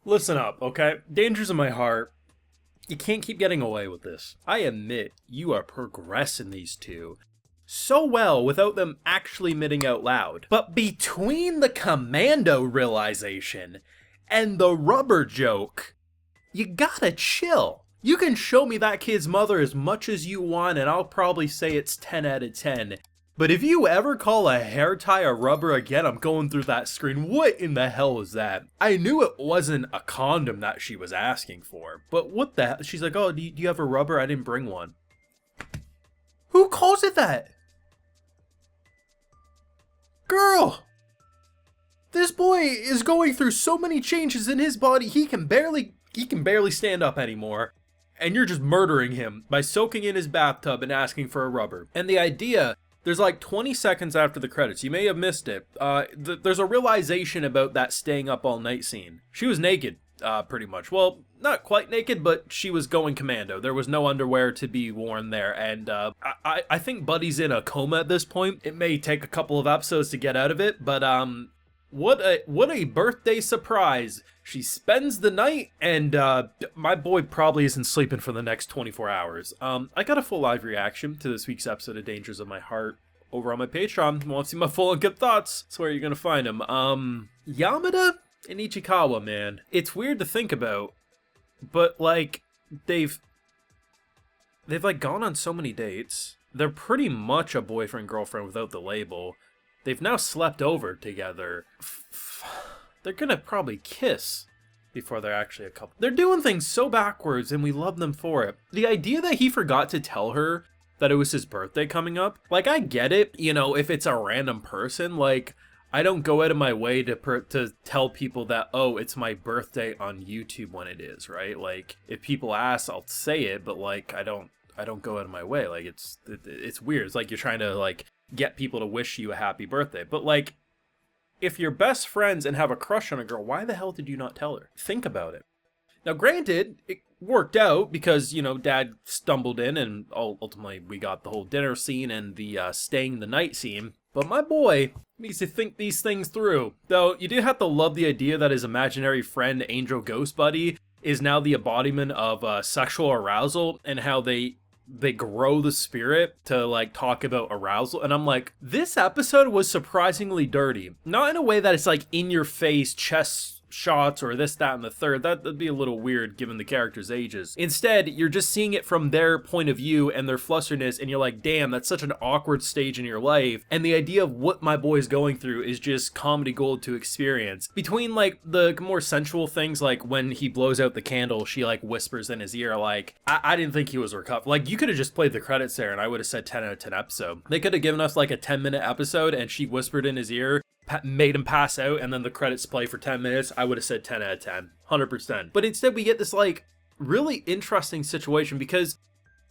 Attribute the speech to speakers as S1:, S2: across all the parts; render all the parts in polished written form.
S1: Listen up, okay? Dangers in my heart. You can't keep getting away with this. I admit you are progressing these two so well without them actually admitting out loud. But between the commando realization and the rubber joke, you gotta chill. You can show me that kid's mother as much as you want, and I'll probably say it's 10 out of 10. But if you ever call a hair tie a rubber again, I'm going through that screen. What in the hell is that? I knew it wasn't a condom that she was asking for, but what the hell? She's like, oh, do you have a rubber? I didn't bring one. Who calls it that? Girl! This boy is going through so many changes in his body, he can barely stand up anymore. And you're just murdering him by soaking in his bathtub and asking for a rubber. And the idea, there's like 20 seconds after the credits, you may have missed it, there's a realization about that staying up all night scene. She was naked, pretty much. Well, not quite naked, but she was going commando. There was no underwear to be worn there, and I think Buddy's in a coma at this point. It may take a couple of episodes to get out of it, but what a birthday surprise. She spends the night, and my boy probably isn't sleeping for the next 24 hours. I got a full live reaction to this week's episode of Dangers of My Heart over on my Patreon. Want to see my full and good thoughts? That's where you're gonna find them. Yamada and Ichikawa, man. It's weird to think about, but like, they've like gone on so many dates. They're pretty much a boyfriend-girlfriend without the label. They've now slept over together. They're gonna probably kiss before they're actually a couple. They're doing things so backwards, and we love them for it. The idea that he forgot to tell her that it was his birthday coming up, like, I get it, you know, if it's a random person, like, I don't go out of my way to tell people that, oh, it's my birthday on YouTube when it is, right? Like, if people ask, I'll say it, but like, I don't go out of my way. Like, it's weird. It's like you're trying to like get people to wish you a happy birthday. But like, if you're best friends and have a crush on a girl, why the hell did you not tell her? Think about it. Now, granted, it worked out because, you know, Dad stumbled in and ultimately we got the whole dinner scene and the staying the night scene. But my boy needs to think these things through. Though, you do have to love the idea that his imaginary friend, Angel Ghost Buddy, is now the embodiment of sexual arousal, and how they grow the spirit to like talk about arousal. And I'm like, this episode was surprisingly dirty. Not in a way that it's like in your face chest shots or this, that, and the third. That'd be a little weird given the characters' ages. Instead, you're just seeing it from their point of view and their flusterness, and you're like, damn, that's such an awkward stage in your life. And the idea of what my boy's going through is just comedy gold to experience. Between like the more sensual things, like when he blows out the candle, she like whispers in his ear, like, I didn't think he was recovered. Like, you could have just played the credits there and I would have said 10 out of 10 episode. They could have given us like a 10-minute episode and she whispered in his ear, made him pass out, and then the credits play for 10 minutes, I would have said 10 out of 10, 100%. But instead we get this like really interesting situation, because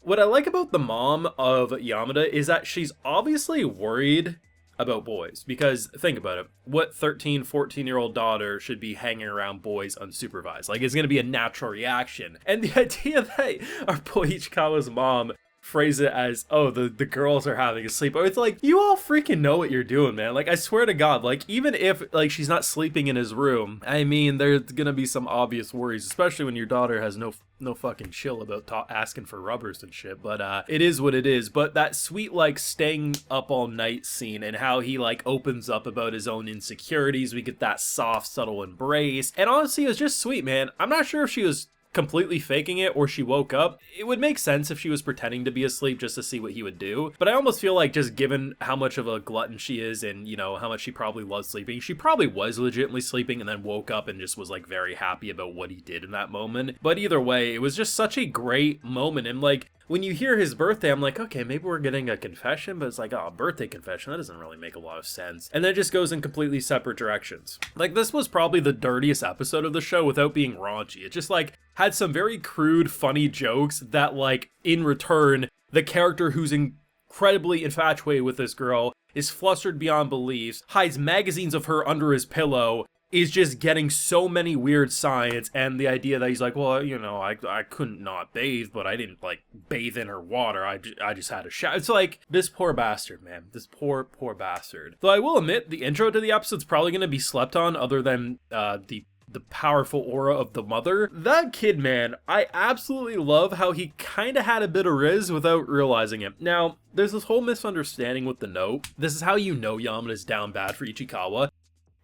S1: what I like about the mom of Yamada is that she's obviously worried about boys. Because think about it, what 13, 14-year-old daughter should be hanging around boys unsupervised? Like, it's gonna be a natural reaction. And the idea that our boy Ichikawa's mom phrase it as, oh, the girls are having a sleepover. It's like, you all freaking know what you're doing, man. Like, I swear to God, like, even if like she's not sleeping in his room, I mean, there's gonna be some obvious worries, especially when your daughter has no fucking chill about asking for rubbers and shit. But it is what it is. But that sweet like staying up all night scene and how he like opens up about his own insecurities, we get that soft, subtle embrace, and honestly, it was just sweet, man. I'm not sure if she was completely faking it or she woke up. It would make sense if she was pretending to be asleep just to see what he would do, but I almost feel like, just given how much of a glutton she is and, you know, how much she probably loves sleeping, she probably was legitimately sleeping and then woke up and just was like very happy about what he did in that moment. But either way, it was just such a great moment. And like, when you hear his birthday, I'm like, okay, maybe we're getting a confession, but it's like, oh, a birthday confession, that doesn't really make a lot of sense. And then it just goes in completely separate directions. Like, this was probably the dirtiest episode of the show without being raunchy. It just like had some very crude, funny jokes that like, in return, the character who's incredibly infatuated with this girl is flustered beyond beliefs, hides magazines of her under his pillow, is just getting so many weird signs, and the idea that he's like, well, you know, I couldn't not bathe, but I didn't like bathe in her water, I just had a shower. It's like, this poor bastard, man, this poor bastard. Though I will admit, the intro to the episode's probably going to be slept on, other than the the powerful aura of the mother. That kid, man, I absolutely love how he kind of had a bit of riz without realizing it. Now, there's this whole misunderstanding with the note. This is how you know Yamada's down bad for Ichikawa.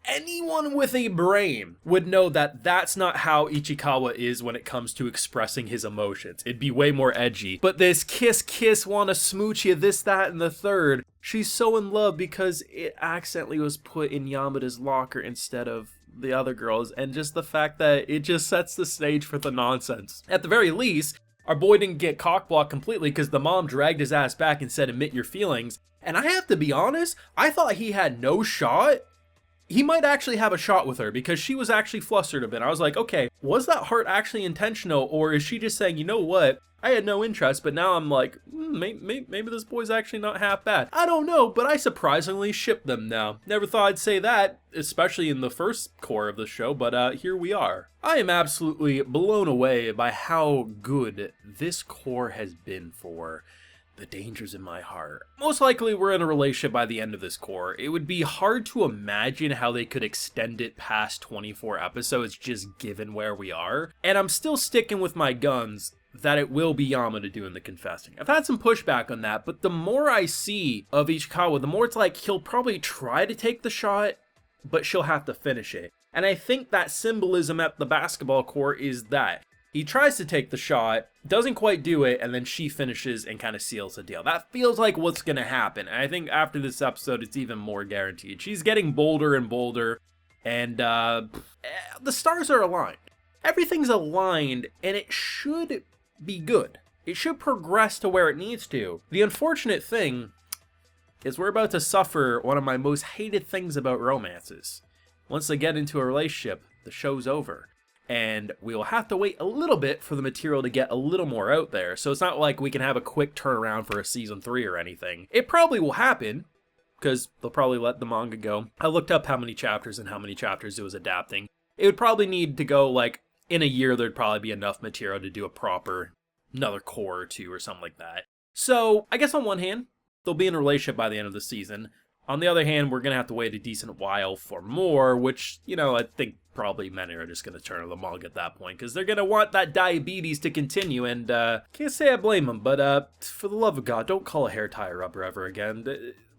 S1: Anyone with a brain would know that that's not how Ichikawa is when it comes to expressing his emotions. It'd be way more edgy. But this kiss, wanna smooch you, this, that, and the third. She's so in love because it accidentally was put in Yamada's locker instead of the other girls. And just the fact that it just sets the stage for the nonsense. At the very least, our boy didn't get cockblocked completely because the mom dragged his ass back and said, admit your feelings. And I have to be honest, I thought he had no shot. He might actually have a shot with her because she was actually flustered a bit. I was like, okay, was that heart actually intentional, or is she just saying, you know what, I had no interest, but now I'm like, maybe this boy's actually not half bad. I don't know, but I surprisingly ship them now. Never thought I'd say that, especially in the first core of the show, but here we are. I am absolutely blown away by how good this core has been for the dangers in my heart. Most likely we're in a relationship by the end of this core. It would be hard to imagine how they could extend it past 24 episodes just given where we are. And I'm still sticking with my guns that it will be Yamada doing the confessing. I've had some pushback on that, but the more I see of Ichikawa, the more it's like he'll probably try to take the shot, but she'll have to finish it. And I think that symbolism at the basketball court is that he tries to take the shot, doesn't quite do it, and then she finishes and kind of seals the deal. That feels like what's going to happen. And I think after this episode, it's even more guaranteed. She's getting bolder and bolder, and the stars are aligned. Everything's aligned, and it should be good. It should progress to where it needs to. The unfortunate thing is we're about to suffer one of my most hated things about romances. Once they get into a relationship, the show's over. And we'll have to wait a little bit for the material to get a little more out there. So it's not like we can have a quick turnaround for a season 3 or anything. It probably will happen, because they'll probably let the manga go. I looked up how many chapters and how many chapters it was adapting. It would probably need to go, like, in a year there'd probably be enough material to do a proper, another core or two or something like that. So, I guess on one hand, they'll be in a relationship by the end of the season. On the other hand, we're going to have to wait a decent while for more, which, you know, I think probably many are just going to turn to the manga at that point, because they're going to want that diabetes to continue, and can't say I blame them, but for the love of God, don't call a hair tie a rubber ever again.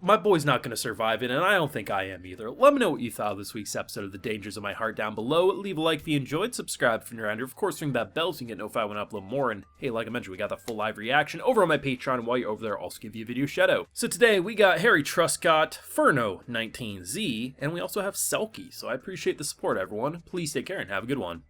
S1: My boy's not going to survive it, and I don't think I am either. Let me know what you thought of this week's episode of The Dangers of My Heart down below. Leave a like if you enjoyed, subscribe if you're new, of course ring that bell so you can get notified when I upload more, and hey, like I mentioned, we got the full live reaction over on my Patreon, and while you're over there, I'll also give you a video shout out. So today, we got Harry Truscott, Furno19Z, and we also have Selkie, so I appreciate the support, everyone. Please take care and have a good one.